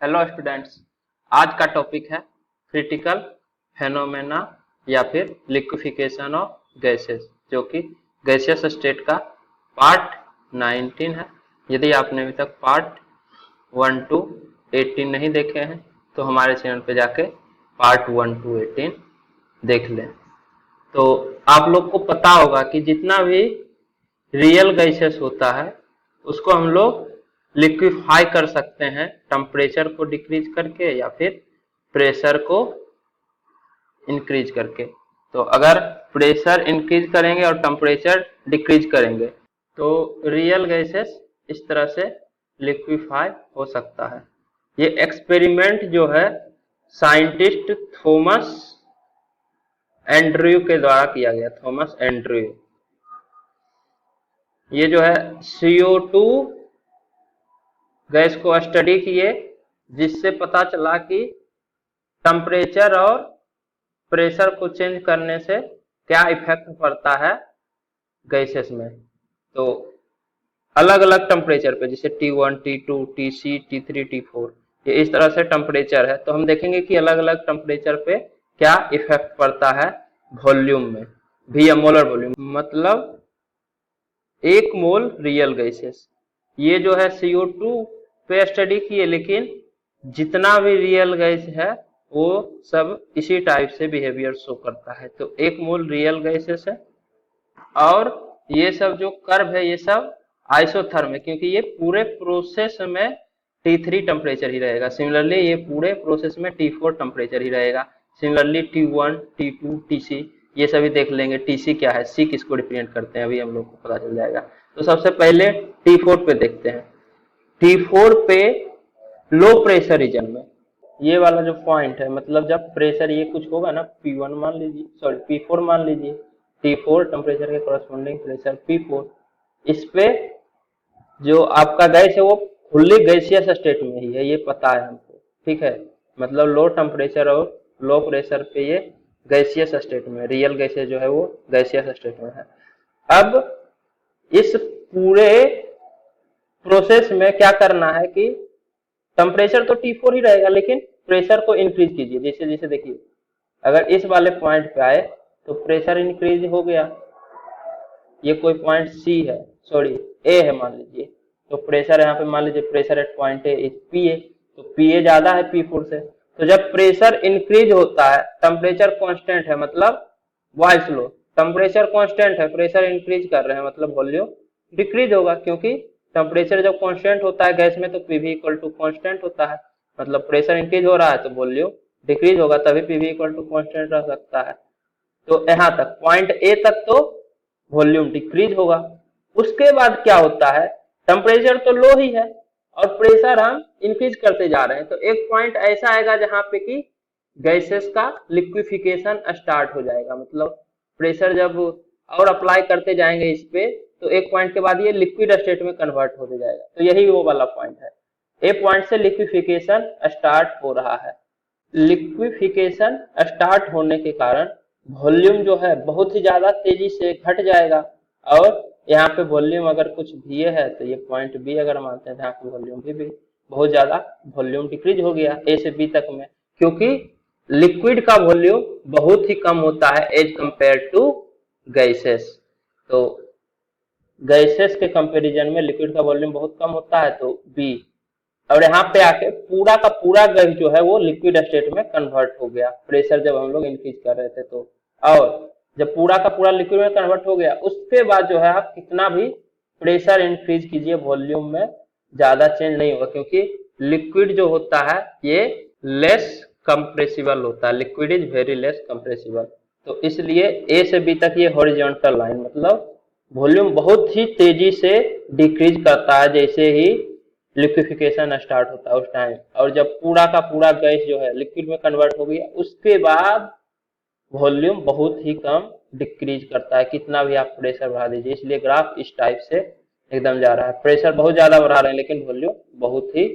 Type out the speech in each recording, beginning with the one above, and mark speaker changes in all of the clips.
Speaker 1: Hello students. आज का topic है क्रिटिकल फेनोमेना या फिर लिक्विफिकेशन ऑफ गैसेस, जो कि गैसियस स्टेट का पार्ट 19 है। यदि आपने अभी तक पार्ट 1 to 18 नहीं देखे हैं तो हमारे चैनल पे जाके पार्ट 1 to 18 देख लें। तो आप लोग को पता होगा कि जितना भी रियल गैसेस होता है उसको हम लोग लिक्विफाई कर सकते हैं टेम्परेचर को डिक्रीज करके या फिर प्रेशर को इंक्रीज करके। तो अगर प्रेशर इंक्रीज करेंगे और टेम्परेचर डिक्रीज करेंगे तो रियल गैसेस इस तरह से लिक्विफाई हो सकता है। ये एक्सपेरिमेंट जो है साइंटिस्ट थॉमस एंड्रयू के द्वारा किया गया। थॉमस एंड्रयू ये जो है CO2 गैस को स्टडी किए, जिससे पता चला कि टेम्परेचर और प्रेशर को चेंज करने से क्या इफेक्ट पड़ता है गैसेस में। तो अलग अलग टेम्परेचर पे, जैसे T1, T2, TC, T3, T4, ये इस तरह से टेम्परेचर है। तो हम देखेंगे कि अलग अलग टेम्परेचर पे क्या इफेक्ट पड़ता है वॉल्यूम में। भी मोलर वॉल्यूम मतलब 1 मोल रियल गैसेस। ये जो है CO2 पे स्टडी किए, लेकिन जितना भी रियल गैस है वो सब इसी टाइप से बिहेवियर शो करता है। तो 1 मोल रियल गैसेस है और ये सब जो कर्व है ये सब आइसोथर्म है, क्योंकि ये पूरे प्रोसेस में T3 टेम्परेचर ही रहेगा। सिमिलरली ये पूरे प्रोसेस में T4 टेम्परेचर ही रहेगा। सिमिलरली T1, T2, TC ये सभी देख लेंगे। TC क्या है, C किसको रिप्रेजेंट करते हैं, अभी हम लोग को पता चल जाएगा। तो सबसे पहले T4 पे देखते हैं। T4 पे लो प्रेशर रीजन में ये वाला जो पॉइंट है, मतलब जब प्रेशर ये कुछ होगा ना, P1 मान लीजिए, सॉरी P4 मान लीजिए, T4 टेम्परेचर के कॉरेस्पॉन्डिंग प्रेशर P4, इस पे जो आपका गैस है वो फुल्ली गैसियस स्टेट में ही है, ये पता है हमको, ठीक है। मतलब लो टेम्परेचर और लो प्रेशर पे ये गैसियस स्टेट में, रियल गैसेस जो है वो गैसियस स्टेट में है। अब इस पूरे प्रोसेस में क्या करना है कि टेम्परेचर तो T4 ही रहेगा, लेकिन प्रेशर को इंक्रीज कीजिए। जैसे जैसे देखिए, अगर इस वाले पॉइंट पे आए तो प्रेशर इंक्रीज हो गया। ये कोई पॉइंट C है, सॉरी A है मान लीजिए, तो प्रेशर यहाँ पे मान लीजिए pressure at point A is PA, तो PA ज्यादा है P4 से। तो जब प्रेशर इंक्रीज होता है, टेम्परेचर कांस्टेंट है मतलब वॉइस लो, टेम्परेचर कांस्टेंट है, प्रेशर इंक्रीज कर रहे हैं मतलब वॉल्यूम डिक्रीज होगा, क्योंकि टेम्परेचर जब कांस्टेंट होता है गैस में तो PV इक्वल टू कांस्टेंट होता है। मतलब प्रेशर इंक्रीज हो रहा है तो वॉल्यूम डिक्रीज होगा, तभी PV इक्वल टू कांस्टेंट रह सकता है। तो यहाँ तक पॉइंट A तक तो वॉल्यूम डिक्रीज होगा। उसके बाद क्या होता है, टेम्परेचर तो लो ही है और प्रेशर हम इंक्रीज करते जा रहे हैं, तो एक पॉइंट ऐसा आएगा जहां पे कि गैसेस का लिक्विफिकेशन स्टार्ट हो जाएगा। मतलब प्रेशर जब और अप्लाई करते जाएंगे इस पे, तो एक पॉइंट के बाद ये लिक्विड स्टेट में कन्वर्ट होते जाएगा। तो यही वो वाला पॉइंट है, ए पॉइंट से लिक्विफिकेशन स्टार्ट हो रहा है। लिक्विफिकेशन स्टार्ट होने के कारण वॉल्यूम जो है बहुत ही ज्यादा तेजी से घट जाएगा। और यहाँ पे वॉल्यूम अगर कुछ भी है तो ये पॉइंट बी अगर मानते हैं, यहाँ पे वॉल्यूम भी बहुत ज्यादा वॉल्यूम डिक्रीज हो गया ए से बी तक में, क्योंकि लिक्विड का वॉल्यूम बहुत ही कम होता है एज कंपेयर टू गैसेस। तो गैसेस के कंपैरिजन में लिक्विड का वॉल्यूम बहुत कम होता है, तो बी। और यहाँ पे आके पूरा का पूरा गैस जो है वो लिक्विड स्टेट में कन्वर्ट हो गया, प्रेशर जब हम लोग इंक्रीज कर रहे थे तो। और जब पूरा का पूरा लिक्विड में कन्वर्ट हो गया, उसके बाद जो है आप कितना भी प्रेशर इंक्रीज कीजिए वॉल्यूम में ज्यादा चेंज नहीं होगा, क्योंकि लिक्विड जो होता है ये लेस कंप्रेसिबल होता है। Liquid is very less compressible. तो इसलिए ए से बी तक ये हॉरिजॉन्टल लाइन, मतलब वॉल्यूम बहुत ही तेजी से डिक्रीज करता है जैसे ही लिक्विफिकेशन स्टार्ट होता है उस टाइम। और जब पूरा का पूरा गैस जो है लिक्विड में कन्वर्ट हो गया, उसके बाद वॉल्यूम बहुत ही कम डिक्रीज करता है, कितना भी आप प्रेशर बढ़ा दीजिए। इसलिए ग्राफ इस टाइप से एकदम जा रहा है, प्रेशर बहुत ज्यादा बढ़ा रहे हैं लेकिन वॉल्यूम बहुत ही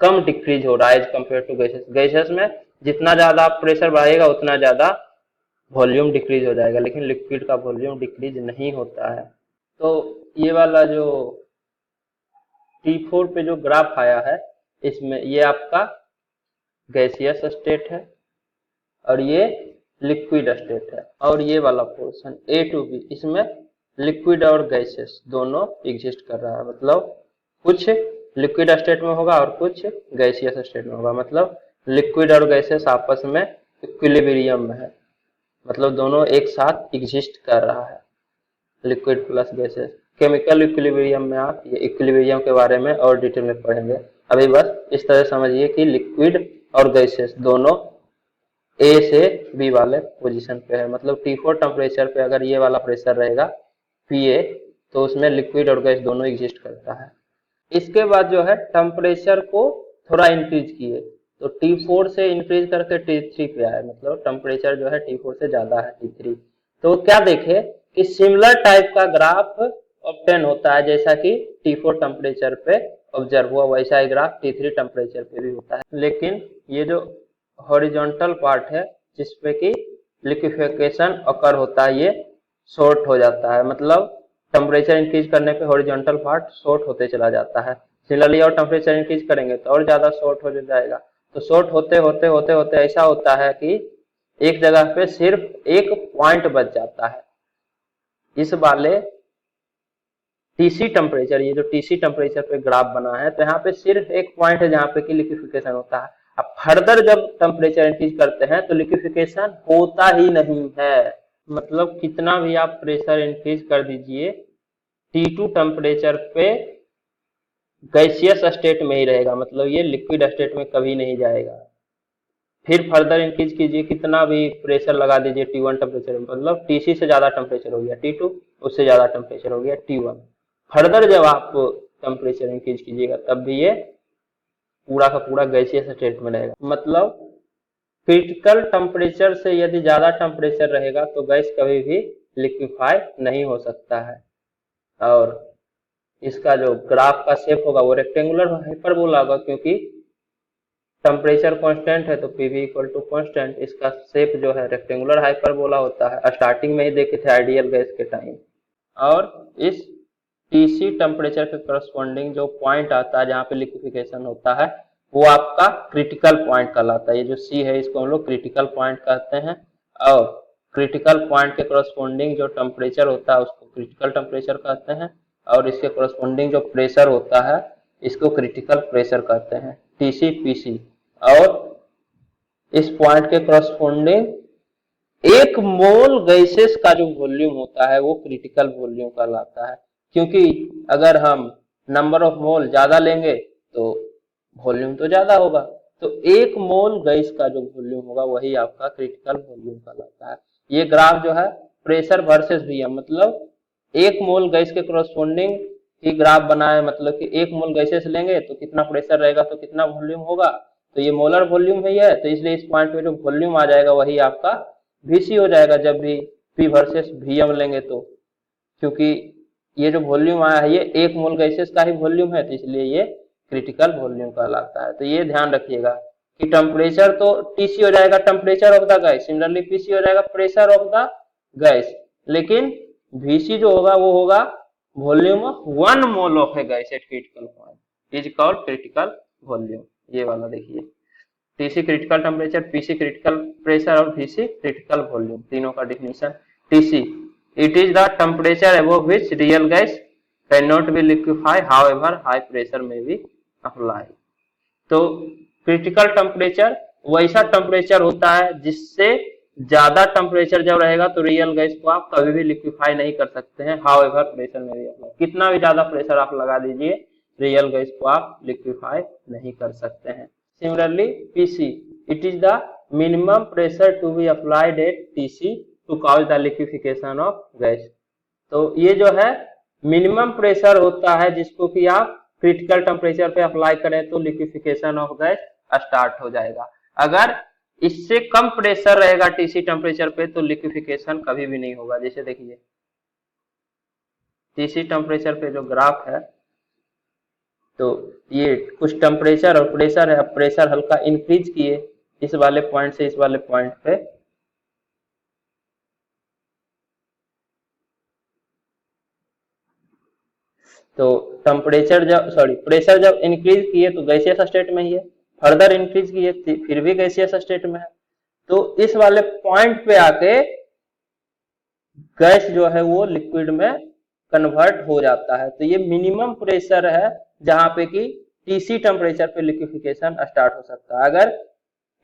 Speaker 1: कम डिक्रीज हो रहा है as compare to gases. Gases में जितना ज्यादा आप प्रेशर बढ़ाइएगा उतना ज्यादा वॉल्यूम डिक्रीज हो जाएगा, लेकिन लिक्विड का वॉल्यूम डिक्रीज नहीं होता है। तो ये वाला जो T4 पे जो ग्राफ आया है, इसमें ये आपका गैसियस स्टेट है और ये लिक्विड स्टेट है, और ये वाला पोर्शन A to B इसमें लिक्विड और गैसेस दोनों एग्जिस्ट कर रहा है। मतलब कुछ लिक्विड स्टेट में होगा और कुछ गैसियस स्टेट में होगा। मतलब लिक्विड और गैसेस आपस में इक्विलिब्रियम में है, मतलब दोनों एक साथ एग्जिस्ट कर रहा है, liquid plus gases. Chemical equilibrium में आप ये इक्विलिब्रियम के बारे में और डिटेल में पढ़ेंगे। अभी बस इस तरह समझिए कि लिक्विड और गैसेस दोनों ए से बी वाले पोजीशन पे है। मतलब T4 टेम्परेचर पे अगर ये वाला प्रेशर रहेगा Pa, तो उसमें लिक्विड और गैस दोनों एग्जिस्ट करता है। इसके बाद जो है टेम्परेचर को थोड़ा इंक्रीज किए, तो T4 से इंक्रीज करके T3 पे आए, मतलब टेम्परेचर जो है T4 से ज्यादा है T3। तो क्या देखे कि सिमिलर टाइप का ग्राफ ऑब्टेन होता है, जैसा कि T4 टेम्परेचर पे ऑब्जर्व हुआ वैसा ही ग्राफ T3 टेम्परेचर पे भी होता है। लेकिन ये जो हॉरिजॉन्टल पार्ट है जिसपे कि लिक्विफिकेशन अकर होता है, ये शॉर्ट हो जाता है। मतलब टेम्परेचर इंक्रीज करने पे हॉरिजॉन्टल पार्ट शॉर्ट होते चला जाता है। सिमिलरली और टेम्परेचर इंक्रीज करेंगे तो और ज्यादा शॉर्ट हो जाएगा। तो शॉर्ट होते होते होते होते ऐसा होता है कि एक जगह पे सिर्फ एक पॉइंट बच जाता है। इस वाले टीसी टेम्परेचर, ये जो टीसी टेम्परेचर पे ग्राफ बना है, तो यहाँ पे सिर्फ एक पॉइंट है जहाँ पे कि लिक्विफिकेशन होता है। अब फर्दर जब टेम्परेचर इंक्रीज करते हैं तो लिक्विफिकेशन होता ही नहीं है। मतलब कितना भी आप प्रेशर इंक्रीज कर दीजिए, T2 टेम्परेचर पे गैसियस स्टेट में ही रहेगा, मतलब ये लिक्विड स्टेट में कभी नहीं जाएगा। फिर फर्दर इंक्रीज कीजिए, कितना भी प्रेशर लगा दीजिए T1 टेम्परेचर में, मतलब TC से ज्यादा टेम्परेचर हो गया T2, उससे ज्यादा टेम्परेचर हो गया T1। फर्दर जब आप टेम्परेचर इंक्रीज कीजिएगा तब भी ये पूरा का पूरा गैसियस स्टेट में रहेगा। मतलब क्रिटिकल टेम्परेचर से यदि ज्यादा टेम्परेचर रहेगा तो गैस कभी भी लिक्विफाई नहीं हो सकता है। और इसका जो ग्राफ का शेप होगा वो रेक्टेंगुलर हाइपरबोला होगा, क्योंकि टेम्परेचर कांस्टेंट है तो पीवी इक्वल टू कांस्टेंट। इसका शेप जो है रेक्टेंगुलर हाइपरबोला होता है, स्टार्टिंग में ही देखे थे आइडियल गैस के टाइम। और इस टीसी टेम्परेचर के करस्पॉन्डिंग जो पॉइंट आता है जहाँ पे लिक्विफिकेशन होता है वो आपका क्रिटिकल पॉइंट कहलाता है। ये जो सी है इसको हम लोग क्रिटिकल पॉइंट कहते हैं, और क्रिटिकल पॉइंट के करस्पॉन्डिंग जो टेम्परेचर होता है उसको क्रिटिकल टेम्परेचर कहते हैं, और इसके करस्पॉन्डिंग जो प्रेशर होता है इसको क्रिटिकल प्रेशर कहते हैं, टीसी पीसी। और इस पॉइंट के करस्पॉन्डिंग एक मोल गैसेस का जो वॉल्यूम होता है वो क्रिटिकल वॉल्यूम कहलाता है, क्योंकि अगर हम नंबर ऑफ मोल ज्यादा लेंगे तो वॉल्यूम तो ज्यादा होगा, तो एक मोल गैस का जो वॉल्यूम होगा वही आपका क्रिटिकल वॉल्यूम कहलाता है। ये ग्राफ जो है प्रेशर वर्सेस वीएम, मतलब एक मोल गैस के करस्पॉन्डिंग ही ग्राफ बना है। मतलब कि एक मोल गैसेस लेंगे तो कितना प्रेशर रहेगा तो कितना वॉल्यूम होगा, तो ये मोलर वॉल्यूम है, तो इसलिए इस पॉइंट पे जो वॉल्यूम आ जाएगा वही आपका Vc हो जाएगा जब भी P वर्सेस Vm लेंगे तो। क्योंकि ये जो वॉल्यूम आया है ये एक मोल गैसेस का ही वॉल्यूम है, तो इसलिए ये क्रिटिकल वॉल्यूम कहलाता है। तो ये ध्यान रखिएगा कि टेम्परेचर तो Tc हो जाएगा temperature of the gas, similarly Pc हो जाएगा प्रेशर ऑफ द गैस, लेकिन Vc जो होगा वो होगा volume of 1 mole of a gas at critical point is called critical volume. ये वाला देखिए, TC critical temperature, PC critical pressure और वीसी क्रिटिकल वॉल्यूम, तीनों का definition. TC it is the temperature above which real gas can not be liquefy however high pressure में B apply. तो critical temperature वैसा temperature होता है जिससे ज्यादा टेम्परेचर जब रहेगा तो रियल गैस को आप कभी भी लिक्विफाई नहीं कर सकते हैं हाउएवर प्रेशर में भी अप्लाई। कितना भी ज्यादा प्रेशर आप लगा दीजिए रियल गैस को आप लिक्विफाई नहीं कर सकते हैं। Similarly, PC, it is the minimum pressure to be applied at TC to cause the liquefaction of gas। तो ये जो है मिनिमम प्रेशर होता है जिसको कि आप क्रिटिकल टेम्परेचर पे अप्लाई करें तो लिक्विफिकेशन ऑफ गैस स्टार्ट हो जाएगा। अगर इससे कम प्रेशर रहेगा टीसी टेम्परेचर पे तो लिक्विफिकेशन कभी भी नहीं होगा। जैसे देखिए टीसी टेम्परेचर पे जो ग्राफ है तो ये कुछ टेम्परेचर और प्रेशर है, अब प्रेशर हल्का इंक्रीज किए इस वाले पॉइंट से इस वाले पॉइंट पे, तो टेम्परेचर जब प्रेशर जब इंक्रीज किए तो गैसियस स्टेट में ही है, फर्दर इंक्रीज किए फिर भी गैसियस स्टेट में है। तो इस वाले पॉइंट पे आके गैस जो है वो लिक्विड में कन्वर्ट हो जाता है। तो ये मिनिमम प्रेशर है जहां पे कि टीसी टेम्परेचर पे लिक्विफिकेशन स्टार्ट हो सकता है। अगर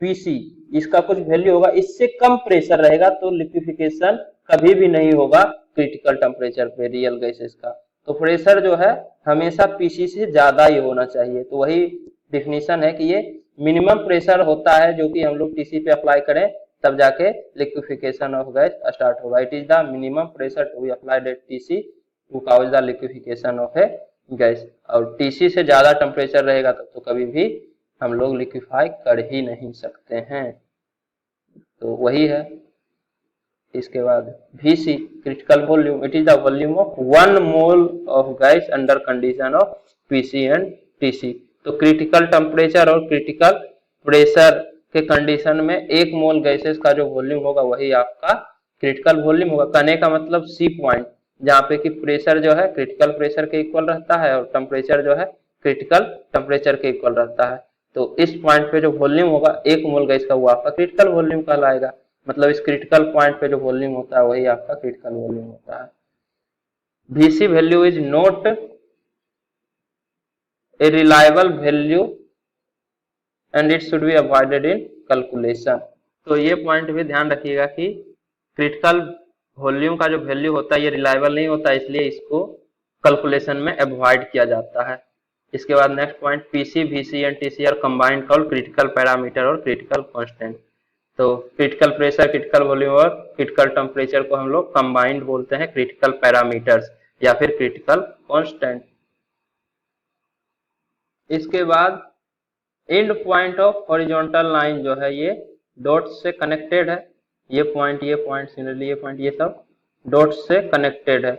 Speaker 1: पीसी इसका कुछ वैल्यू होगा, इससे कम प्रेशर रहेगा तो लिक्विफिकेशन कभी भी नहीं होगा क्रिटिकल टेम्परेचर पे रियल गैसेस का। तो प्रेशर जो है हमेशा पीसी से ज्यादा ही होना चाहिए। तो वही डिफिनीशन है कि ये मिनिमम प्रेशर होता है जो कि हम लोग टीसी पे अप्लाई करें तब जाके लिक्विफिकेशन ऑफ गैस स्टार्ट होगा। It is the minimum pressure to be applied at TC to cause the liquefaction of a gas. और टीसी से ज्यादा टेम्परेचर रहेगा तो कभी भी हम लोग लिक्विफाई कर ही नहीं सकते हैं। तो वही है। इसके बाद VC critical volume, it is the volume of 1 mole of gas under condition of PC and TC। तो क्रिटिकल टेम्परेचर और क्रिटिकल प्रेशर के कंडीशन में 1 मोल गैसेस का जो वॉल्यूम होगा वही आपका क्रिटिकल वॉल्यूम होगा। कहने का मतलब C पॉइंट, जहाँ पे कि प्रेशर जो है क्रिटिकल प्रेशर के इक्वल रहता है और टेम्परेचर जो है क्रिटिकल टेम्परेचर के इक्वल रहता है। तो इस पॉइंट पे जो वॉल्यूम होगा 1 मोल गैस का, वो आपका क्रिटिकल वॉल्यूम कहलाएगा। मतलब इस क्रिटिकल पॉइंट पे जो वॉल्यूम होता है वही आपका क्रिटिकल वॉल्यूम होता है। VC value is not a reliable value and it should be avoided in calculation. तो ये पॉइंट भी ध्यान रखिएगा कि क्रिटिकल वॉल्यूम का जो वैल्यू होता है ये रिलायबल नहीं होता, इसलिए इसको कैलकुलेशन में अवॉइड किया जाता है। इसके बाद next point, PC, VC and TC are combined called critical parameter और क्रिटिकल कांस्टेंट। तो क्रिटिकल प्रेशर, क्रिटिकल वॉल्यूम और क्रिटिकल टेम्परेचर को हम लोग कंबाइंड बोलते हैं क्रिटिकल पैरामीटर्स या फिर क्रिटिकल कांस्टेंट। इसके बाद and point of horizontal line जो है ये डॉट्स से कनेक्टेड है। ये पॉइंट सिमिलरली ये पॉइंट, ये सब डॉट्स से कनेक्टेड है।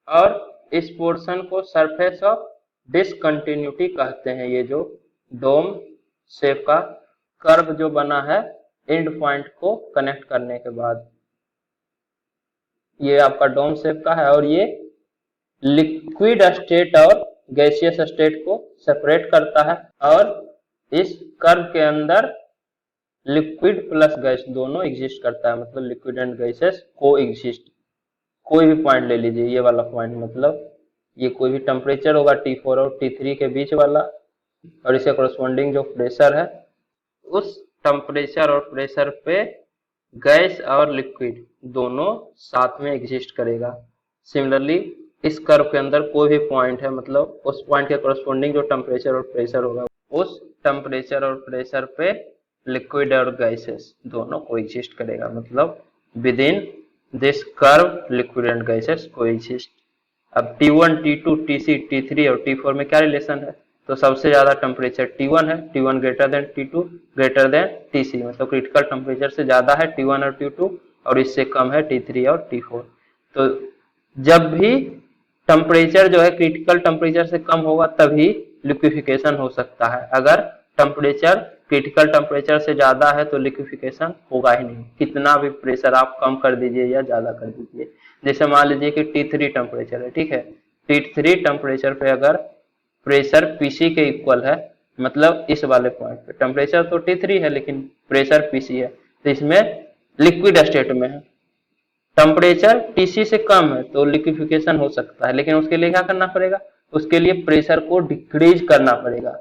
Speaker 1: और इस पोर्शन को सरफेस ऑफ डिसकंटिन्यूटी कहते हैं। ये जो डोम शेप का कर्व जो बना है एंड पॉइंट को कनेक्ट करने के बाद, ये आपका डोम शेप का है और ये लिक्विड स्टेट और गैसियस स्टेट को सेपरेट करता है। और इस कर्व के अंदर लिक्विड प्लस गैस दोनों एग्जिस्ट करता है, मतलब लिक्विड एंड गैसेस को एग्जिस्ट। कोई भी पॉइंट ले लीजिए, ये वाला पॉइंट मतलब ये कोई भी टेम्परेचर होगा T4 और T3 के बीच वाला, और इसके कोरस्पॉन्डिंग जो प्रेशर है उस टेम्परेचर और प्रेशर पे गैस और लिक्विड दोनों साथ में एग्जिस्ट करेगा। सिमिलरली इस कर्व के अंदर कोई भी पॉइंट है, मतलब उस पॉइंट के कोरस्पॉन्डिंग जो टेम्परेचर और प्रेशर होगा उस टेम्परेचर और प्रेशर पे लिक्विड और गैसेस दोनों को एग्जिस्ट करेगा। मतलब with in this curve liquid and gases को एग्जिस्ट। अब T1, T2, TC, T3 और T4 में क्या रिलेशन है? तो सबसे ज्यादा टेम्परेचर T1 है, T1 greater than T2 greater than TC, मतलब क्रिटिकल टेम्परेचर से ज्यादा है T1 और T2 और इससे कम है T3 और T4। तो जब भी टेम्परेचर जो है क्रिटिकल टेम्परेचर से कम होगा तभी लिक्विफिकेशन हो सकता है। अगर टेम्परेचर क्रिटिकल टेम्परेचर से ज्यादा है तो लिक्विफिकेशन होगा ही नहीं, कितना भी प्रेशर आप कम कर दीजिए या ज्यादा कर दीजिए। जैसे मान लीजिए कि T3 टेम्परेचर है, ठीक है, T3 टेम्परेचर पे अगर प्रेशर PC के इक्वल है, मतलब इस वाले पॉइंट पे टेम्परेचर तो T3 है लेकिन प्रेशर PC है, तो इसमें लिक्विड स्टेट में है, टेम्परेचर TC से कम है तो लिक्विफिकेशन हो सकता है। लेकिन उसके लिए क्या करना पड़ेगा? उसके लिए प्रेशर को डिक्रीज करना पड़ेगा।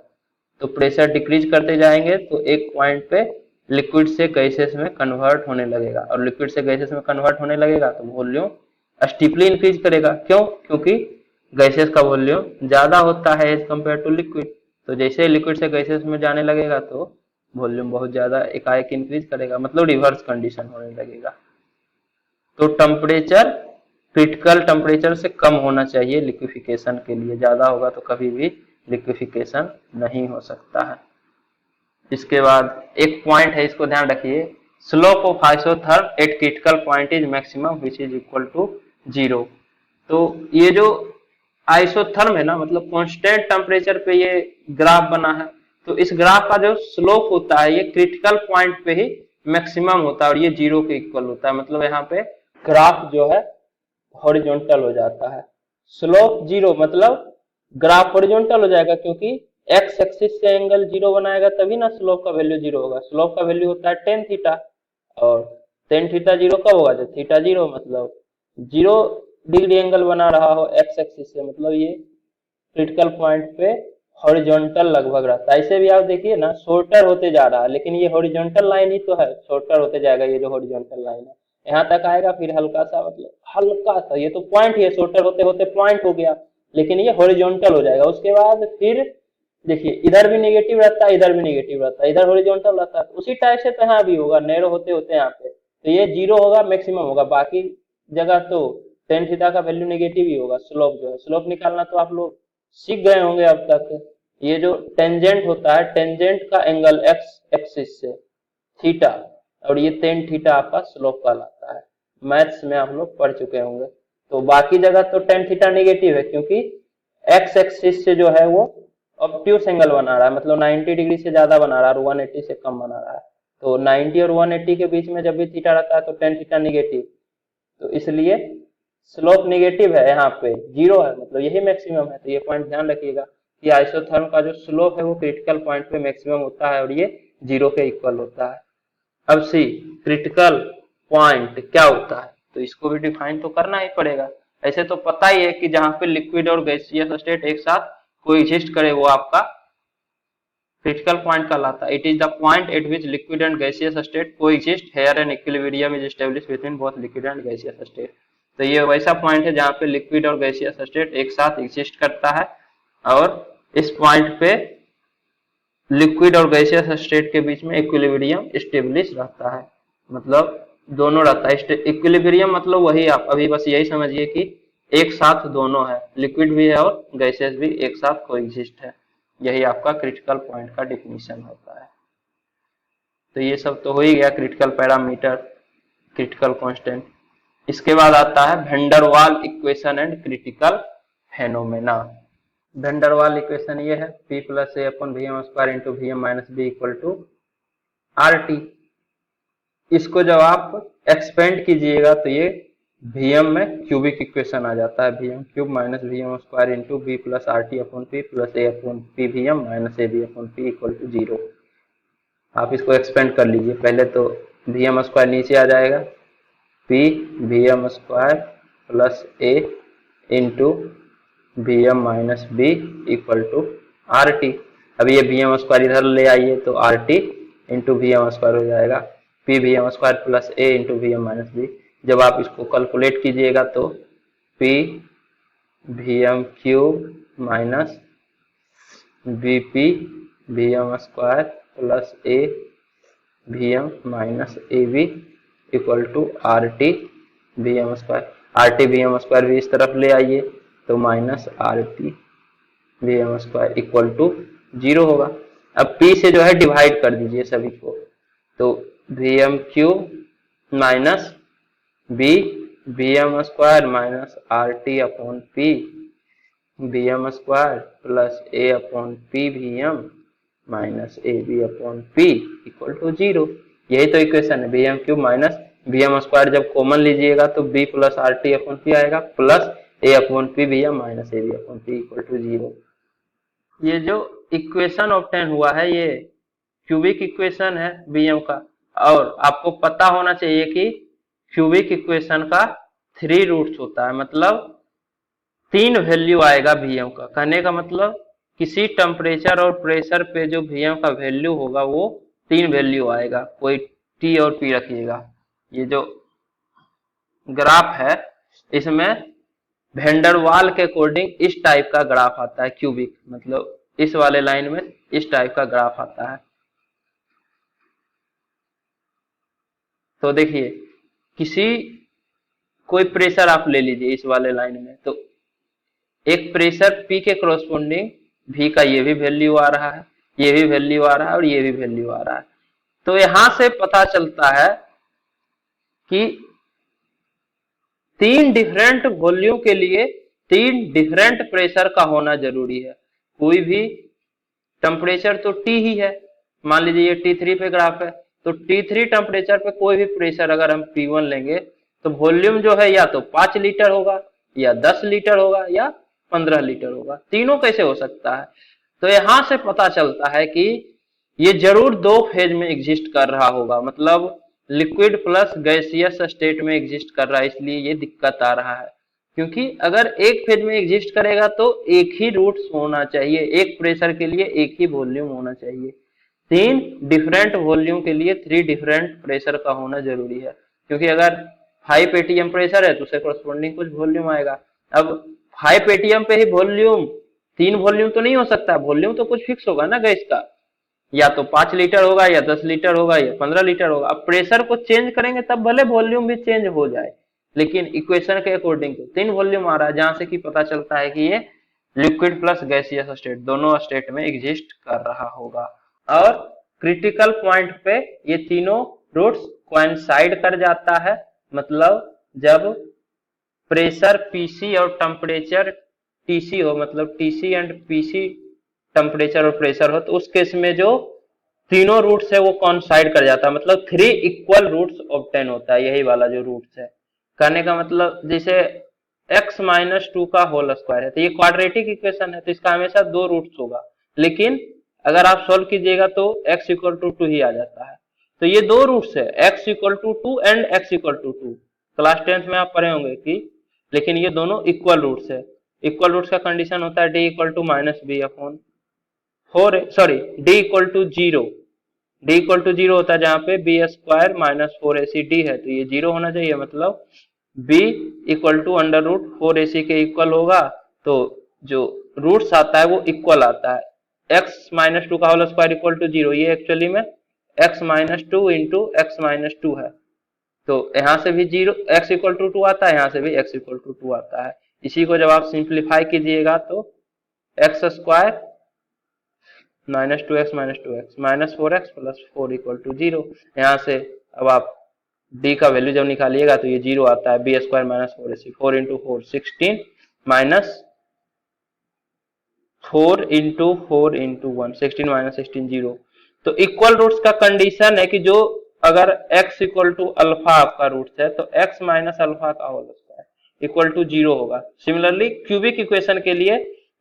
Speaker 1: तो प्रेशर डिक्रीज करते जाएंगे तो एक पॉइंट पे लिक्विड से गैसेस में कन्वर्ट होने लगेगा, और लिक्विड से गैसेस में कन्वर्ट होने लगेगा तो वॉल्यूम स्टीपली इंक्रीज करेगा। क्यों? क्योंकि गैसेस का वॉल्यूम ज्यादा होता है एज कम्पेयर टू लिक्विड। तो जैसे लिक्विड से गैसेस में जाने लगेगा तो वॉल्यूम बहुत ज्यादा एकाएक इंक्रीज करेगा, मतलब रिवर्स कंडीशन होने लगेगा। तो टेम्परेचर क्रिटिकल टेम्परेचर से कम होना चाहिए लिक्विफिकेशन के लिए, ज्यादा होगा तो कभी भी लिक्विफिकेशन नहीं हो सकता है। इसके बाद एक पॉइंट है, इसको ध्यान रखिए, slope of isotherm at critical point is maximum which is equal to 0। तो ये जो आइसोथर्म है ना, मतलब कांस्टेंट टेम्परेचर पे ये ग्राफ बना है, तो इस ग्राफ का जो स्लोप होता है ये क्रिटिकल पॉइंट पे ही मैक्सिमम होता है और ये 0 के इक्वल होता है। मतलब यहाँ पे ग्राफ जो है हॉरिजॉन्टल हो जाता है। स्लोप 0 मतलब ग्राफ हॉरिजॉन्टल हो जाएगा, क्योंकि एक्स एक्सिस से एंगल 0 बनाएगा तभी ना स्लोप का वैल्यू 0 होगा। स्लोप का वैल्यू होता है टेन थीटा, और टेन थीटा 0 कब होगा, जब थीटा 0 मतलब 0 डिग्री एंगल बना रहा हो एक्स एक्सिस से, मतलब ये क्रिटिकल पॉइंट पे हॉरिजॉन्टल लगभग रहता है। ऐसे भी आप देखिए ना, शॉर्टर होते जा रहा है, लेकिन ये हॉरिजॉन्टल लाइन ही तो है, शॉर्टर होते जाएगा। ये जो हॉरिजॉन्टल लाइन है यहाँ तक आएगा, फिर हल्का सा, मतलब हल्का सा, ये तो पॉइंट ही है, शॉर्टर होते होते पॉइंट हो गया, लेकिन ये हॉरिजॉन्टल हो जाएगा। उसके बाद फिर देखिए इधर भी नेगेटिव रहता है, इधर भी नेगेटिव रहता है, इधर हॉरिजॉन्टल रहता है, उसी टाइप से तो यहाँ भी होगा, नैरो होते होते यहाँ पे तो ये 0 होगा, मैक्सिमम होगा। बाकी जगह तो टेन थीटा का वैल्यू नेगेटिव ही होगा। स्लोप जो है, स्लोप निकालना तो आप लोग सीख गए होंगे अब तक। ये जो टेंजेंट होता है, टेंजेंट का एंगल एक्स एक्सिस से थीटा, और ये टेन थीटा आपका स्लोप कहलाता है। मैथ्स में आप लोग पढ़ चुके होंगे। तो बाकी जगह तो टेन थीटा नेगेटिव है, क्योंकि एक्स एक्सिस से जो है वो ऑब्ट्यूस एंगल बना रहा है, मतलब 90 डिग्री से ज्यादा बना रहा है और 180 से कम बना रहा है। तो 90 और 180 के बीच में जब भी थीटा रहता है तो टेन थीटा नेगेटिव, तो इसलिए स्लोप नेगेटिव है, यहाँ पे 0 है, मतलब यही मैक्सिमम है। तो ये पॉइंट ध्यान रखिएगा कि आइसोथर्म का जो स्लोप है वो क्रिटिकल पॉइंट पे मैक्सिमम होता है और ये 0 के इक्वल होता है। अब सी, क्रिटिकल पॉइंट क्या होता है, तो इसको भी डिफाइन तो करना ही पड़ेगा। ऐसे तो पता ही है कि जहां पे लिक्विड और गैसियस स्टेट एक साथ कोएग्जिस्ट करे वो आपका क्रिटिकल पॉइंट कहलाता है। It is the point eight which liquid and gaseous state coexist, here an equilibrium is established between both liquid and gaseous state. तो ये वैसा पॉइंट है जहां पे लिक्विड और गैसियस स्टेट एक साथ एग्जिस्ट करता है, और इस पॉइंट पे लिक्विड और गैसियस स्टेट के बीच में इक्विलिब्रियम स्टेब्लिश रहता है, मतलब दोनों रहता है। इक्विलिब्रियम मतलब वही, आप अभी बस यही समझिए कि एक साथ दोनों है, लिक्विड भी है और गैसियस भी एक साथ कोएग्जिस्ट है। यही आपका क्रिटिकल पॉइंट का डिफिनीशन होता है। तो ये सब तो हो ही गया क्रिटिकल पैरामीटर, क्रिटिकल कांस्टेंट। इसके बाद आता है van der Waals equation and critical phenomena. Van der Waals equation ये है, P plus a upon VM square into VM minus b equal to RT। इसको जब आप एक्सपेंड कीजिएगा तो ये VM में क्यूबिक इक्वेशन आ जाता है, VM cube minus VM square into b plus RT upon P plus a upon P VM minus AB upon P equal to 0। आप इसको एक्सपेंड कर लीजिए, पहले तो VM स्क्वायर नीचे आ जाएगा, P VM square plus a into VM minus b equal to RT। अब ये VM स्क्वायर इधर ले आइए तो RT इंटू VM स्क्वायर हो जाएगा, P VM square plus a into VM minus b. जब आप इसको कैलकुलेट कीजिएगा तो P VM cube minus BP VM square plus a VM minus AB equal to RT VM square. RT VM square भी इस तरफ ले आइए तो minus RT VM square equal to 0 होगा। अब P से जो है डिवाइड कर दीजिए सभी को, तो VM cube minus B VM square minus RT upon P VM square plus A upon P VM minus AB upon P equal to 0। यही तो इक्वेशन है, VM cube minus VM square जब कॉमन लीजिएगा तो B plus RT upon P आएगा, plus A upon P VM minus AB upon P equal to 0। ये जो equation obtain हुआ है ये क्यूबिक इक्वेशन है VM का, और आपको पता होना चाहिए कि क्यूबिक इक्वेशन का 3 रूट्स होता है, मतलब 3 वैल्यू आएगा VM का। कहने का मतलब किसी टेम्परेचर और प्रेशर पे जो VM का वैल्यू होगा वो 3 वैल्यू आएगा, कोई T और P रखिएगा। ये जो ग्राफ है इसमें वेंडरवाल के अकॉर्डिंग इस टाइप का ग्राफ आता है, क्यूबिक मतलब इस वाले लाइन में इस टाइप का ग्राफ आता है। तो देखिए किसी कोई प्रेशर आप ले लीजिए इस वाले लाइन में, तो एक प्रेशर P के कॉरस्पॉन्डिंग V का ये भी वैल्यू आ रहा है, ये भी वैल्यू आ रहा है और ये भी वैल्यू आ रहा है। तो यहां से पता चलता है कि 3 डिफरेंट वॉल्यूम के लिए 3 डिफरेंट प्रेशर का होना जरूरी है। कोई भी टेम्परेचर तो T ही है, मान लीजिए ये T3 पे ग्राफ है, तो T3 टेम्परेचर पे कोई भी प्रेशर अगर हम P1 लेंगे तो वॉल्यूम जो है या तो 5 लीटर होगा या 10 लीटर होगा या 15 लीटर होगा। तीनों कैसे हो सकता है? तो यहां से पता चलता है कि ये जरूर दो फेज में एग्जिस्ट कर रहा होगा, मतलब लिक्विड प्लस गैसियस स्टेट में एग्जिस्ट कर रहा है, इसलिए ये दिक्कत आ रहा है। क्योंकि अगर एक फेज में एग्जिस्ट करेगा तो एक ही रूट्स होना चाहिए, एक प्रेशर के लिए एक ही वॉल्यूम होना चाहिए। 3 डिफरेंट वॉल्यूम के लिए 3 डिफरेंट प्रेशर का होना जरूरी है, क्योंकि अगर 5 एटीएम प्रेशर है तो उसे कोरस्पोंडिंग कुछ वॉल्यूम आएगा। अब 5 एटीएम पे ही वॉल्यूम, 3 वॉल्यूम तो नहीं हो सकता, वॉल्यूम तो कुछ फिक्स होगा ना गैस का, या तो 5 लीटर होगा या 10 लीटर होगा या 15 लीटर होगा। अब प्रेशर को चेंज करेंगे तब भले वॉल्यूम भी चेंज हो जाए, लेकिन इक्वेशन के अकॉर्डिंग तो 3 वॉल्यूम आ रहा है, जहां से कि पता चलता है कि ये लिक्विड प्लस गैसियस स्टेट दोनों स्टेट में एग्जिस्ट कर रहा होगा। और क्रिटिकल पॉइंट पे ये तीनों रूट्स कोइंसाइड कर जाता है, मतलब जब प्रेशर पीसी और टेम्परेचर टीसी हो, मतलब टीसी एंड पीसी टेम्परेचर और प्रेशर हो, तो उस केस में जो तीनों रूट्स है वो कोइंसाइड कर जाता है, मतलब 3 इक्वल रूट्स ऑब्टेन होता है। यही वाला जो रूट्स है, कहने का मतलब जैसे x माइनस 2 का होल स्क्वायर है, तो ये क्वाड्रेटिक इक्वेशन है, तो इसका हमेशा 2 रूट्स होगा, लेकिन अगर आप सॉल्व कीजिएगा तो x इक्वल टू 2 ही आ जाता है। तो ये 2 रूट्स है, x equal to 2 and x equal to 2, class 10th में आप पढ़े होंगे कि, लेकिन ये दोनों इक्वल रूट्स है। इक्वल रूट्स का कंडीशन होता है d equal to minus b upon 4, sorry d equal to 0, d equal to 0 होता है जहां पे बी स्क्वायर माइनस 4ac है, तो ये 0 होना चाहिए, मतलब b equal to under root 4ac के इक्वल होगा, तो जो रूट्स आता है वो इक्वल आता है। x माइनस 2 का होल स्क्वायर इक्वल टू 0, ये एक्चुअली में x minus 2 into x minus 2 है, तो यहां से भी 0 x इक्वल टू 2 आता है, यहां से भी x इक्वल टू 2 आता है। इसी को जब आप सिंप्लीफाई कीजिएगा तो x square minus 2x minus 2x minus 4x plus 4 equal to 0। यहाँ से अब आप d का वैल्यू जब निकालिएगा तो ये 0 आता है, b square minus 4ac, 4 into 4 16 minus 4 into 4 into 1 16 minus 16 0। तो इक्वल रूट्स का कंडीशन है कि जो अगर x इक्वल टू अल्फा आपका रूट्स है तो x माइनस अल्फा का होल स्क्वायर इक्वल टू 0 होगा। सिमिलरली क्यूबिक इक्वेशन के लिए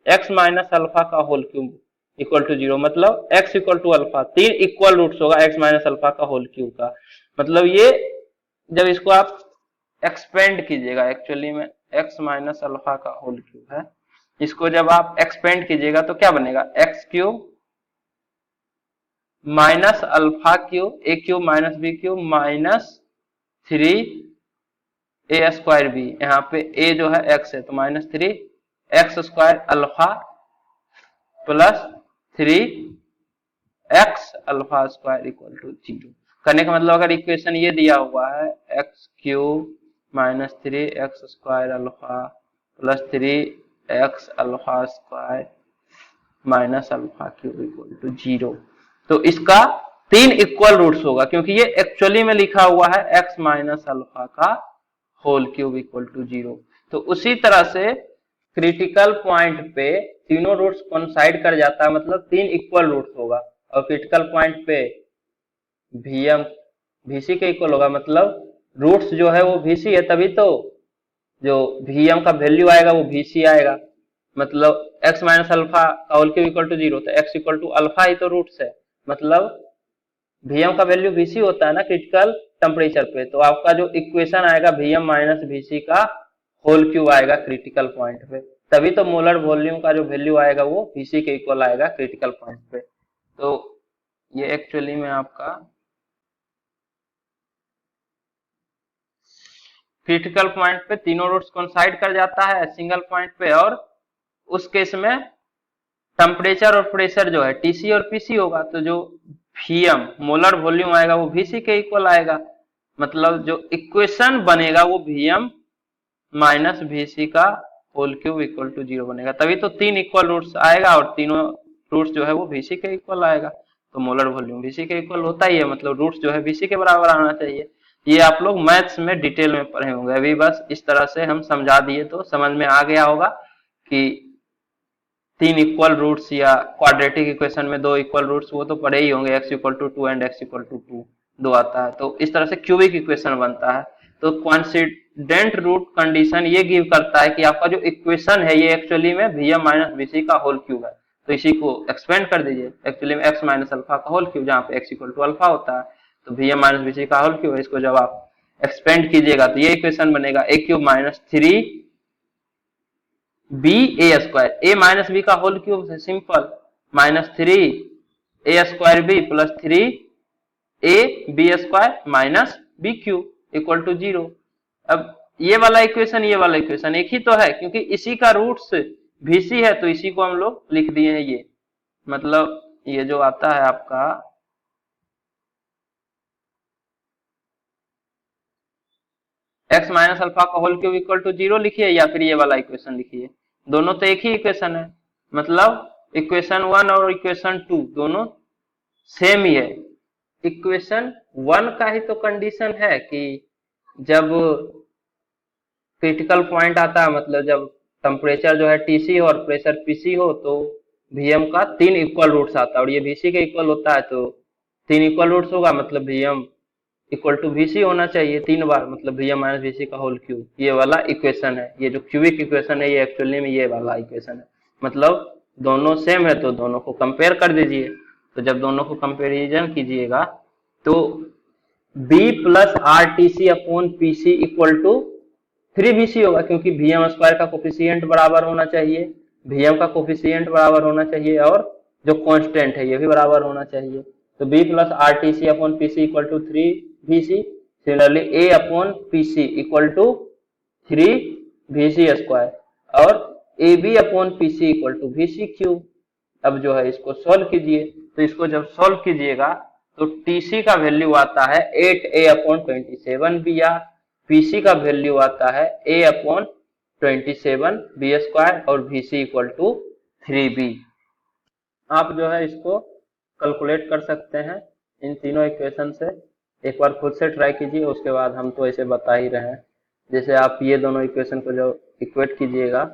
Speaker 1: x माइनस अल्फा का होल क्यूब इक्वल टू 0, मतलब x equal to alpha, 3 equal roots होगा x माइनस अल्फा का होल क्यूब का। मतलब ये जब इसको आप एक्सपेंड कीजिएगा, एक्चुअली में x माइनस अल्फा का होल क्यूब है, इसको जब आप एक्सपेंड कीजिएगा तो क्या बनेगा, x cube minus alpha cube a cube minus b cube minus 3 a square b, यहाँ पे a जो है x है तो minus 3 x square alpha plus 3 x alpha square equal to 0। करने का मतलब अगर इक्वेशन ये दिया हुआ है x cube minus 3 x square alpha plus 3 x alpha square minus alpha cube equal to 0, तो इसका 3 इक्वल रूट्स होगा, क्योंकि ये एक्चुअली में लिखा हुआ है एक्स माइनस अल्फा का होल क्यूब इक्वल टू 0। तो उसी तरह से क्रिटिकल पॉइंट पे तीनों रूट्स कोइंसाइड कर जाता है, मतलब 3 इक्वल रूट्स होगा, और क्रिटिकल पॉइंट पे Vm Vc के इक्वल होगा, मतलब रूट्स जो है वो Vc है, तभी तो जो Vm का वैल्यू आएगा वो Vc आएगा, मतलब x माइनस अल्फा का होल क्यूब इक्वल टू 0, तो x इक्वल टू अल्फा ही तो रूट्स है, मतलब Vm का वैल्यू Vc होता है ना क्रिटिकल टेम्परेचर पे, तो आपका जो इक्वेशन आएगा Vm माइनस Vc का होल क्यूब आएगा क्रिटिकल पॉइंट पे, तभी तो मोलर वॉल्यूम का जो वैल्यू आएगा वो Vc के इक्वल आएगा क्रिटिकल पॉइंट पे। तो ये एक्चुअली में आपका क्रिटिकल पॉइंट पे तीनों रूट्स कोइंसाइड कर जाता है सिंगल पॉइंट पे, और उस केस में टेम्परेचर और प्रेशर जो है टीसी और पीसी होगा, तो जो Vm मोलर वॉल्यूम आएगा वो Vc के इक्वल आएगा, मतलब जो इक्वेशन बनेगा वो Vm माइनस Vc का होल क्यूब इक्वल टू 0 बनेगा, तभी तो 3 इक्वल रूट्स आएगा और तीनों रूट्स जो है वो Vc के इक्वल आएगा, तो मोलर वॉल्यूम Vc के इक्वल होता ही है, मतलब रूट्स जो है Vc के बराबर आना चाहिए। ये आप लोग मैथ्स में डिटेल में पढ़े होंगे, अभी बस इस तरह से हम समझा दिए तो समझ में आ गया होगा कि 3 इक्वल रूट्स या क्वाड्रेटिक इक्वेशन में 2 इक्वल रूट्स वो तो पढ़े ही होंगे, x equal to 2 and x equal to 2 दो आता है, तो इस तरह से क्यूबिक इक्वेशन बनता है। तो डेंट रूट कंडीशन ये गिव करता है कि आपका जो इक्वेशन है ये एक्चुअली में Vm माइनस Vc का होल क्यूब है। तो इसी को एक्सपेंड कर दीजिए, एक्चुअली में x माइनस अल्फा का होल क्यूब, जहाँ पे x इक्वल टू अल्फा होता है, तो Vm माइनस Vc का होल क्यूब है। इसको जब आप एक्सपेंड कीजिएगा तो ये इक्वेशन बनेगा a cube minus 3b a square, a minus b का होल क्यूब है, simple, minus 3a square b plus 3ab square minus b cube equal to 0। अब ये वाला इक्वेशन एक ही तो है, क्योंकि इसी का रूट्स Vc है, तो इसी को हम लोग लिख दिए हैं। ये मतलब ये जो आता है आपका x माइनस अल्फा का होल क्यूब इक्वल टू 0 लिखिए, या फिर ये वाला इक्वेशन लिखिए, दोनों तो एक ही इक्वेशन है। मतलब इक्वेशन 1 और इक्वेशन 2 दोनों सेम ही है। इक्वेशन 1 का ही तो कंडीशन है कि जब क्रिटिकल पॉइंट आता है, मतलब जब टेम्परेचर जो है Tc और प्रेशर Pc हो, तो Vm का 3 इक्वल रूट्स आता है, और ये Vc के इक्वल होता है, तो 3 इक्वल रूट्स होगा, मतलब Vm इक्वल टू Vc होना चाहिए 3 बार, मतलब Vm माइनस Vc का होल क्यूब। ये वाला इक्वेशन है, ये जो क्यूबिक इक्वेशन है, ये एक्चुअली में ये वाला इक्वेशन है। मतलब दोनों सेम है, तो दोनों को कंपेयर कर दीजिए। तो जब दोनों को कंपेरिजन कीजिएगा तो b plus R T C upon P C equal to 3bc होगा, क्योंकि Vm स्क्वायर का कोफिशिएंट बराबर होना चाहिए, Vm का कोफिशिएंट बराबर होना चाहिए, और जो कांस्टेंट है ये भी बराबर होना चाहिए। तो b plus R T C upon P C equal to 3bc। Similarly a upon P C equal to 3bc square, और ab upon P C equal to bc cube. अब जो है इसको सॉल्व कीजिए, तो इसको जब सॉल्व कीजिएगा तो Tc का वैल्यू आता है 8a अपॉन 27b, या Pc का वैल्यू आता है a अपॉन 27b स्क्वायर, और Vc इक्वल टू 3b। आप जो है इसको कैलकुलेट कर सकते हैं इन तीनों इक्वेशन से। एक बार खुद से ट्राई कीजिए, उसके बाद हम तो ऐसे बता ही रहे हैं। जैसे आप ये दोनों इक्वेशन को जो इक्वेट कीजिएगा,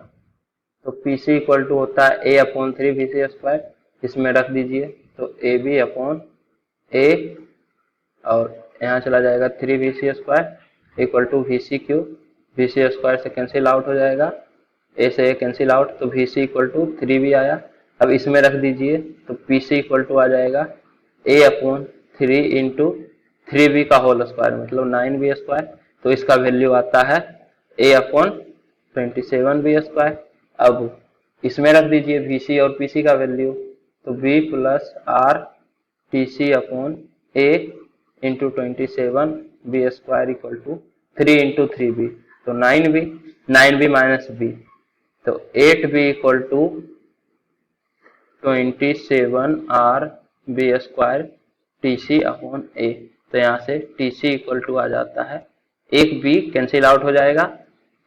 Speaker 1: तो Pc इक्वल टू होता है a अपॉन 3bc स्क्वायर, इसमें रख दीजिए, तो ab अपॉन a, और यहाँ चला जाएगा 3bc square equal to Vc cube, Vc square से कैंसिल आउट हो जाएगा, a से a कैंसिल आउट, तो Vc इक्वल टू 3b आया। अब इसमें रख दीजिए, तो Pc इक्वल टू आ जाएगा a अपॉन 3 इंटू 3b का होल स्क्वायर, मतलब 9b स्क्वायर, तो इसका वैल्यू आता है a अपॉन 27b स्क्वायर। अब इसमें रख दीजिए Vc और Pc का वैल्यू, तो b plus R T C upon a into 27b square equal to 3 into 3b, तो 9b माइनस b, तो 8b equal to 27rb square Tc upon a। तो यहाँ से Tc इक्वल टू आ जाता है, एक b कैंसिल आउट हो जाएगा,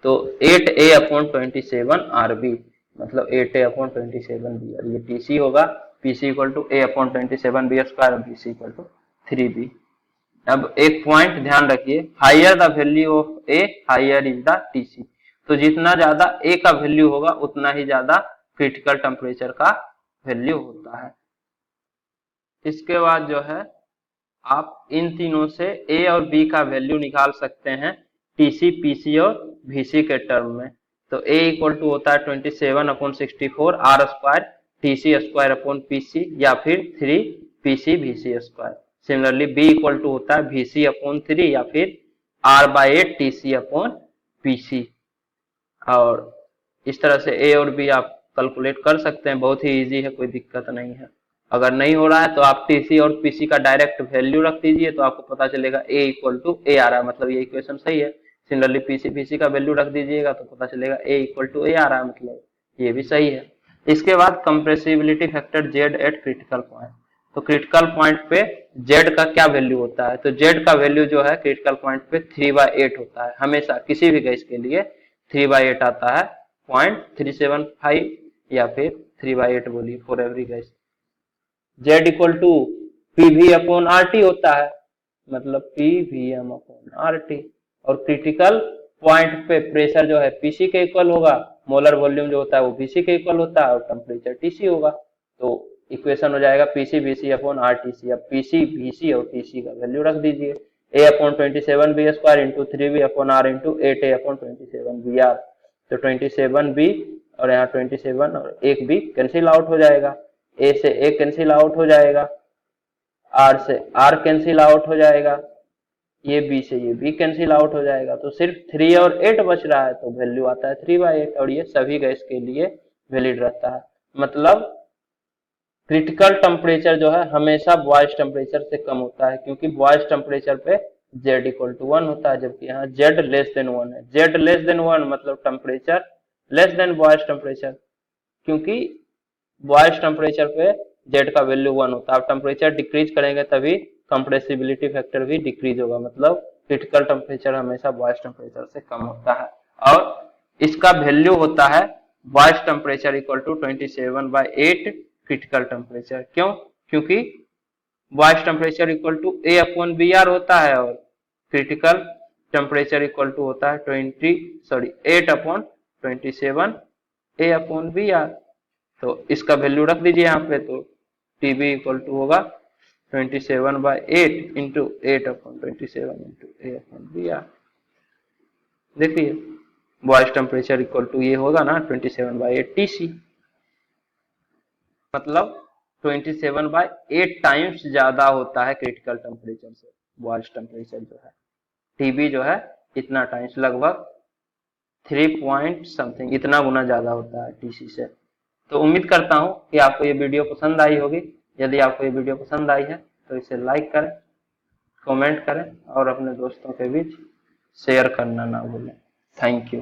Speaker 1: तो 8a अपॉन 27rb, मतलब 8a अपॉन 27b, और ये Tc होगा। Pc equal to a upon 27b square, और Vc इक्वल टू 3b। अब एक पॉइंट ध्यान रखिए, higher the value of a higher is the Tc। तो जितना ज्यादा a का वैल्यू होगा उतना ही ज्यादा क्रिटिकल टेम्परेचर का वैल्यू होता है। इसके बाद जो है आप इन तीनों से a और b का वैल्यू निकाल सकते हैं Tc, Pc और Vc के टर्म में। तो a इक्वल टू होता है 27 upon 64 R square Tc square upon Pc, या फिर 3pc Vc square. Similarly b equal to होता है Vc अपॉन 3, या फिर r/8 Tc अपॉन Pc। और इस तरह से a और b आप कैलकुलेट कर सकते हैं, बहुत ही इजी है, कोई दिक्कत नहीं है। अगर नहीं हो रहा है तो आप Tc और Pc का डायरेक्ट वैल्यू रख दीजिए, तो आपको पता चलेगा a इक्वल टू a आ रहा है, मतलब ये इक्वेशन सही है। सिमिलरली Pc, Vc का वैल्यू रख दीजिएगा तो पता चलेगा a इक्वल टू a आ रहा है, मतलब ये भी सही है। इसके बाद compressibility factor Z eight critical point. तो क्रिटिकल पॉइंट पे Z का क्या वैल्यू होता है, तो Z का वैल्यू जो है क्रिटिकल पॉइंट पे 3/8 होता है, हमेशा किसी भी गैस के लिए 3/8 आता है, 0.375 या फिर 3/8 बोलिए for every gas. Z equal to PV upon RT होता है, मतलब PVM अपॉन RT। और क्रिटिकल पॉइंट पे प्रेशर जो है Pc के इक्वल होगा, मोलर वॉल्यूम जो होता है वो Vc के इक्वल होता है, और टेम्परेचर Tc होगा। तो इक्वेशन हो जाएगा Pc Vc अपॉन RTc। अब Pc, Vc और Tc का वैल्यू रख दीजिए, a/27b² into 3b/r into 8a/27br। तो 27b और यहाँ 27 और एक b कैंसिल आउट हो जाएगा, a से a कैंसिल आउट हो जाएगा, r से r कैंसिल आउट हो जाएगा, ये b से ये b कैंसिल आउट हो जाएगा। तो सिर्फ 3 और 8 बच रहा है, तो वैल्यू आता है 3/8 और ये सभी गैस के लिए वैलिड रहता है। मतलब क्रिटिकल टेम्परेचर जो है हमेशा बॉयज टेम्परेचर से कम होता है, क्योंकि बॉयज टेम्परेचर पे z = 1 होता है, जबकि यहाँ z <1 है। z <1 मतलब temperature less than boys temperature, क्योंकि बॉयज टेम्परेचर पे z का वैल्यू 1 होता है। आप टेम्परेचर डिक्रीज करेंगे तभी कंप्रेसिबिलिटी फैक्टर भी डिक्रीज होगा, मतलब क्रिटिकल टेम्परेचर हमेशा बॉयज टेम्परेचर से कम होता है। और इसका वैल्यू होता है बॉयज टेम्परेचर = 27/8 क्रिटिकल टेम्परेचर। क्यों? क्योंकि बॉयज टेम्परेचर = a/br होता है और क्रिटिकल टेम्परेचर होता है 8/27 a/br। तो इसका वैल्यू रख दीजिए यहाँ पे, तो TB = होगा 27/8 इंटू 8/27 इंटू a/br। देखिए बॉयज टेम्परेचर ये होगा ना 27/8 TC, मतलब 27/8 टाइम्स ज्यादा होता है क्रिटिकल टेम्परेचर से बॉयज टेम्परेचर जो है। TB जो है इतना टाइम्स, लगभग 3 पॉइंट समथिंग इतना गुना ज्यादा होता है TC से। तो उम्मीद करता हूं कि आपको ये वीडियो पसंद आई होगी। यदि आपको ये वीडियो पसंद आई है तो इसे लाइक करें, कमेंट करें और अपने दोस्तों के बीच शेयर करना ना भूलें। Thank you.